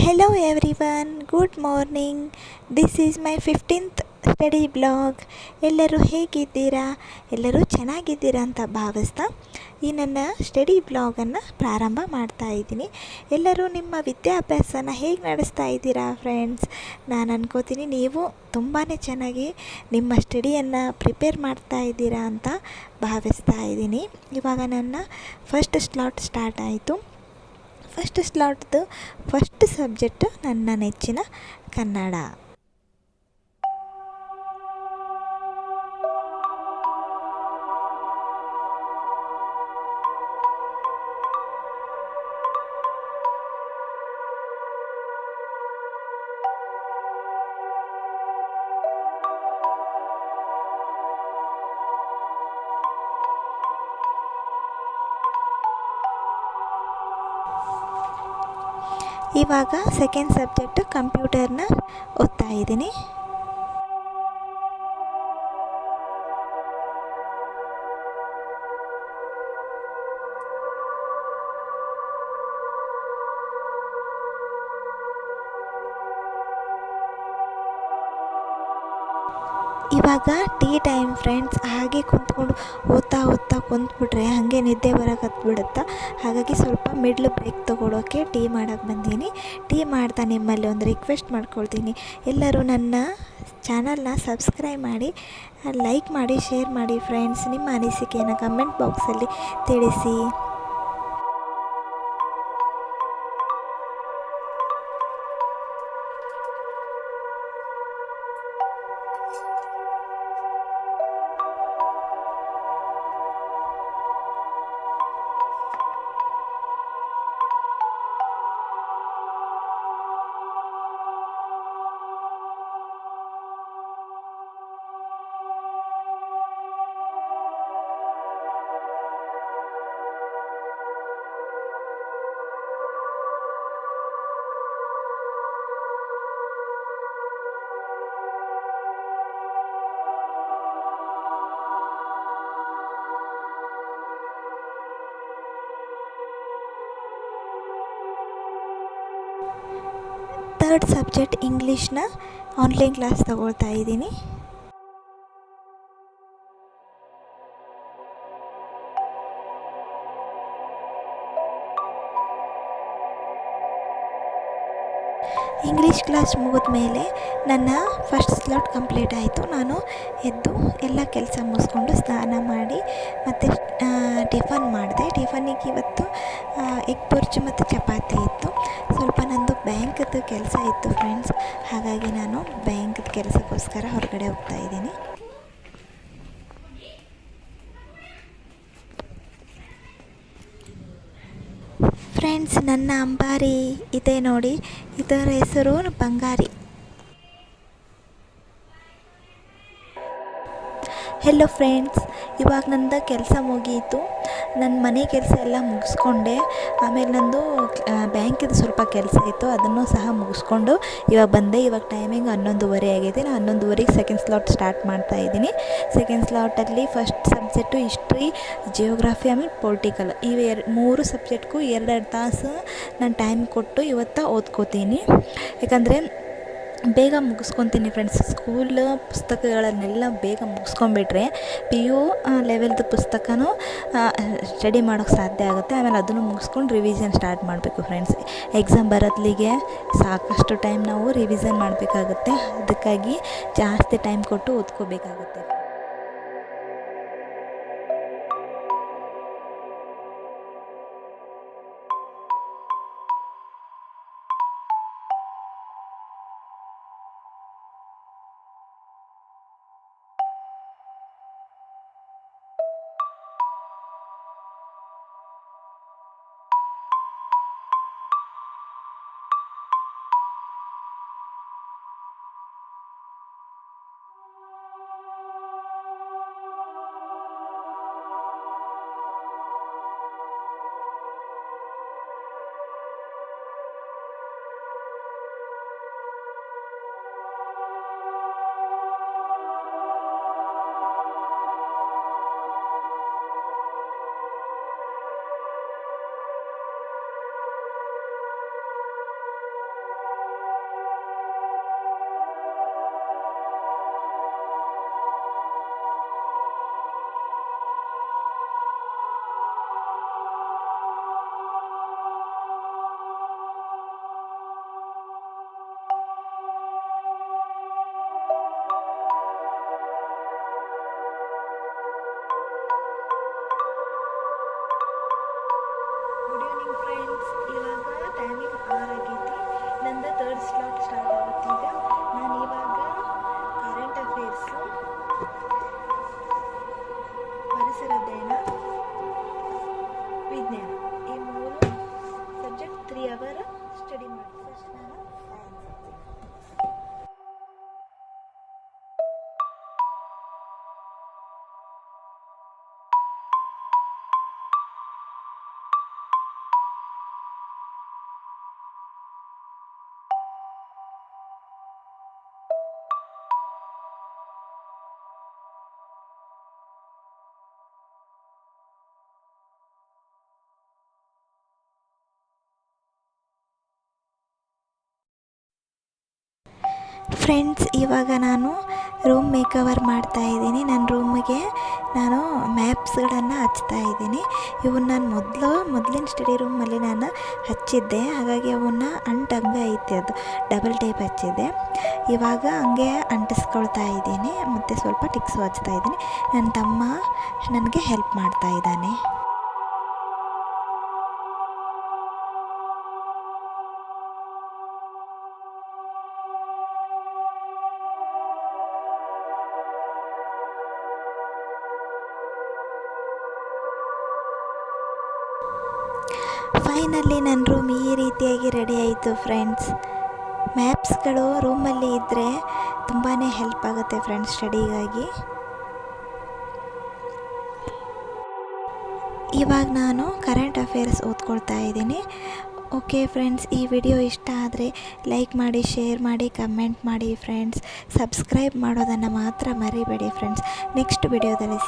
Hello everyone, good morning. This is my 15th study blog. ಎಲ್ಲರೂ ಹೇಗಿದ್ದೀರಾ? ಎಲ್ಲರೂ ಚೆನ್ನಾಗಿದ್ದೀರಾ ಅಂತ ಭಾವಿಸ್ತಾ ಈ ನನ್ನ ಸ್ಟಡಿ ಬ್ಲಾಗನ್ನು ಪ್ರಾರಂಭ ಮಾಡ್ತಾ ಇದ್ದೀನಿ. ಎಲ್ಲರೂ ನಿಮ್ಮ ವಿದ್ಯಾಭ್ಯಾಸನ ಹೇಗೆ ನಡೆಸ್ತಾ ಇದ್ದೀರಾ ಫ್ರೆಂಡ್ಸ್? ನಾನು ಅನ್ಕೋತೀನಿ ನೀವು ತುಂಬಾ ಚೆನ್ನಾಗಿ ನಿಮ್ಮ ಸ್ಟಡಿಯನ್ನು ಪ್ರಿಪೇರ್ ಮಾಡ್ತಾ ಇದ್ದೀರಾ ಅಂತ ಭಾವಿಸ್ತಾ ಇದ್ದೀನಿ. ಇವಾಗ ನನ್ನ ಫಸ್ಟ್ ಸ್ಲಾಟ್ ಸ್ಟಾರ್ಟ್ ಆಯಿತು. ಫಸ್ಟ್ ಸ್ಲಾಟ್ದು ಫಸ್ಟ್ ಸಬ್ಜೆಕ್ಟು ನನ್ನ ನೆಚ್ಚಿನ ಕನ್ನಡ. ಇವಾಗ ಸೆಕೆಂಡ್ ಸಬ್ಜೆಕ್ಟು ಕಂಪ್ಯೂಟರ್ನ ಓದ್ತಾ ಇದ್ದೀನಿ. ಇವಾಗ ಟೀ ಟೈಮ್ ಫ್ರೆಂಡ್ಸ್. ಹಾಗೆ ಕುಂತ್ಕೊಂಡು ಓದ್ತಾ ಕುಂತ್ಬಿಟ್ರೆ ಹಾಗೆ ನಿದ್ದೆ ಬರೋಕತ್ಬಿಡುತ್ತೆ. ಹಾಗಾಗಿ ಸ್ವಲ್ಪ ಮಿಡ್ಲ್ ಬ್ರೇಕ್ ತೊಗೊಳೋಕ್ಕೆ ಟೀ ಮಾಡೋಕ್ಕೆ ಬಂದೀನಿ. ಟೀ ಮಾಡ್ತಾ ನಿಮ್ಮಲ್ಲಿ ಒಂದು ರಿಕ್ವೆಸ್ಟ್ ಮಾಡ್ಕೊಳ್ತೀನಿ, ಎಲ್ಲರೂ ನನ್ನ ಚಾನಲ್ನ ಸಬ್ಸ್ಕ್ರೈಬ್ ಮಾಡಿ, ಲೈಕ್ ಮಾಡಿ, ಶೇರ್ ಮಾಡಿ ಫ್ರೆಂಡ್ಸ್. ನಿಮ್ಮ ಅನಿಸಿಕೆಯನ್ನು ಕಮೆಂಟ್ ಬಾಕ್ಸಲ್ಲಿ ತಿಳಿಸಿ. ಥರ್ಡ್ ಸಬ್ಜೆಕ್ಟ್ ಇಂಗ್ಲೀಷ್ನ ಆನ್ಲೈನ್ ಕ್ಲಾಸ್ ತಗೊಳ್ತಾ ಇದ್ದೀನಿ. ಇಂಗ್ಲೀಷ್ ಕ್ಲಾಸ್ ಮುಗಿದ ಮೇಲೆ ನನ್ನ ಫಸ್ಟ್ ಸ್ಲಾಟ್ ಕಂಪ್ಲೀಟ್ ಆಯಿತು. ನಾನು ಎದ್ದು ಎಲ್ಲ ಕೆಲಸ ಮುಗಿಸ್ಕೊಂಡು ಸ್ನಾನ ಮಾಡಿ ಮತ್ತು ಟಿಫನ್ ಮಾಡಿದೆ. ಟಿಫನಿಗೆ ಇವತ್ತು ಎಗ್ ಬುರ್ಜಿ ಮತ್ತು ಚಪಾತಿ ಇತ್ತು. ಸ್ವಲ್ಪ ನಂದು ಬ್ಯಾಂಕ್ದು ಕೆಲಸ ಇತ್ತು ಫ್ರೆಂಡ್ಸ್, ಹಾಗಾಗಿ ನಾನು ಬ್ಯಾಂಕ್ದು ಕೆಲಸಕ್ಕೋಸ್ಕರ ಹೊರಗಡೆ ಹೋಗ್ತಾ ಇದ್ದೀನಿ. ಫ್ರೆಂಡ್ಸ್, ನನ್ನ ಅಂಬಾರಿ ಇದೆ ನೋಡಿ, ಇದರ ಹೆಸರು ಬಂಗಾರಿ. ಹೆಲೋ ಫ್ರೆಂಡ್ಸ್, ಇವಾಗ ನಂದು ಕೆಲಸ ಮುಗೀತು. ನನ್ನ ಮನೆ ಕೆಲಸ ಎಲ್ಲ ಮುಗಿಸ್ಕೊಂಡೆ. ಆಮೇಲೆ ನಂದು ಬ್ಯಾಂಕಿದು ಸ್ವಲ್ಪ ಕೆಲಸ ಇತ್ತು, ಅದನ್ನು ಸಹ ಮುಗಿಸ್ಕೊಂಡು ಇವಾಗ ಬಂದೆ. ಇವಾಗ ಟೈಮಿಂಗ್ 11:30 ಆಗಿದೆ. ನಾನು 11:30ಗೆ ಸೆಕೆಂಡ್ ಸ್ಲಾಟ್ ಸ್ಟಾರ್ಟ್ ಮಾಡ್ತಾ ಇದ್ದೀನಿ. ಸೆಕೆಂಡ್ ಸ್ಲಾಟಲ್ಲಿ ಫಸ್ಟ್ ಸಬ್ಜೆಕ್ಟು ಹಿಸ್ಟ್ರಿ, ಜಿಯೋಗ್ರಫಿ, ಆಮೇಲೆ ಪೊಲಿಟಿಕಲ್. ಇವು ಮೂರು ಸಬ್ಜೆಕ್ಟ್ಗೂ 2 ತಾಸು ನಾನು ಟೈಮ್ ಕೊಟ್ಟು ಇವತ್ತು ಓದ್ಕೋತೀನಿ. ಯಾಕಂದರೆ ಬೇಗ ಮುಗಿಸ್ಕೊತೀನಿ ಫ್ರೆಂಡ್ಸ್. ಸ್ಕೂಲ್ ಪುಸ್ತಕಗಳನ್ನೆಲ್ಲ ಬೇಗ ಮುಗಿಸ್ಕೊಂಬಿಟ್ರೆ PU ಲೆವೆಲ್ದು ಪುಸ್ತಕನೂ ಸ್ಟಡಿ ಮಾಡೋಕ್ಕೆ ಸಾಧ್ಯ ಆಗುತ್ತೆ. ಆಮೇಲೆ ಅದನ್ನು ಮುಗಿಸ್ಕೊಂಡು ರಿವಿಷನ್ ಸ್ಟಾರ್ಟ್ ಮಾಡಬೇಕು ಫ್ರೆಂಡ್ಸ್. ಎಕ್ಸಾಮ್ ಬರೋದ್ಲಿಗೆ ಸಾಕಷ್ಟು ಟೈಮ್ ನಾವು ರಿವಿಷನ್ ಮಾಡಬೇಕಾಗುತ್ತೆ. ಅದಕ್ಕಾಗಿ ಜಾಸ್ತಿ ಟೈಮ್ ಕೊಟ್ಟು ಓದ್ಕೋಬೇಕಾಗುತ್ತೆ. ಸ್ಟಡಿ ಮಾಡಿ ಫಸ್ಟ್ ನಾನು ಸೈನ್ಸ್. ಫ್ರೆಂಡ್ಸ್, ಇವಾಗ ನಾನು ರೂಮ್ ಮೇಕವರ್ ಮಾಡ್ತಾಯಿದ್ದೀನಿ. ನನ್ನ ರೂಮಿಗೆ ನಾನು ಮ್ಯಾಪ್ಸ್ಗಳನ್ನು ಹಚ್ತಾ ಇದ್ದೀನಿ. ಇವನ್ನ ನಾನು ಮೊದಲಿನ ಸ್ಟಡಿ ರೂಮಲ್ಲಿ ನಾನು ಹಚ್ಚಿದ್ದೆ, ಹಾಗಾಗಿ ಅವನ್ನ ಅಂಟಂಗೆ ಐತೆ, ಅದು ಡಬಲ್ ಟೇಪ್ ಹಚ್ಚಿದ್ದೆ. ಇವಾಗ ಹಂಗೆ ಅಂಟಿಸ್ಕೊಳ್ತಾ ಇದ್ದೀನಿ ಮತ್ತು ಸ್ವಲ್ಪ ಟಿಕ್ಸು ಹಚ್ತಾ ಇದ್ದೀನಿ. ನನ್ನ ತಮ್ಮ ನನಗೆ ಹೆಲ್ಪ್ ಮಾಡ್ತಾ ಇದ್ದಾನೆ. ಫೈನಲಿ ನನ್ನ ರೂಮ್ ಈ ರೀತಿಯಾಗಿ ರೆಡಿ ಆಯಿತು ಫ್ರೆಂಡ್ಸ್. ಮ್ಯಾಪ್ಸ್ಗಳು ರೂಮಲ್ಲಿ ಇದ್ದರೆ ತುಂಬಾ ಹೆಲ್ಪ್ ಆಗುತ್ತೆ ಫ್ರೆಂಡ್ಸ್ ಸ್ಟಡಿಗಾಗಿ. ಇವಾಗ ನಾನು ಕರೆಂಟ್ ಅಫೇರ್ಸ್ ಓದ್ಕೊಳ್ತಾ ಇದ್ದೀನಿ. ಓಕೆ ಫ್ರೆಂಡ್ಸ್, ಈ ವಿಡಿಯೋ ಇಷ್ಟ ಆದರೆ ಲೈಕ್ ಮಾಡಿ, ಶೇರ್ ಮಾಡಿ, ಕಮೆಂಟ್ ಮಾಡಿ ಫ್ರೆಂಡ್ಸ್. ಸಬ್ಸ್ಕ್ರೈಬ್ ಮಾಡೋದನ್ನು ಮಾತ್ರ ಮರಿಬೇಡಿ ಫ್ರೆಂಡ್ಸ್. ನೆಕ್ಸ್ಟ್ ವಿಡಿಯೋದಲ್ಲಿ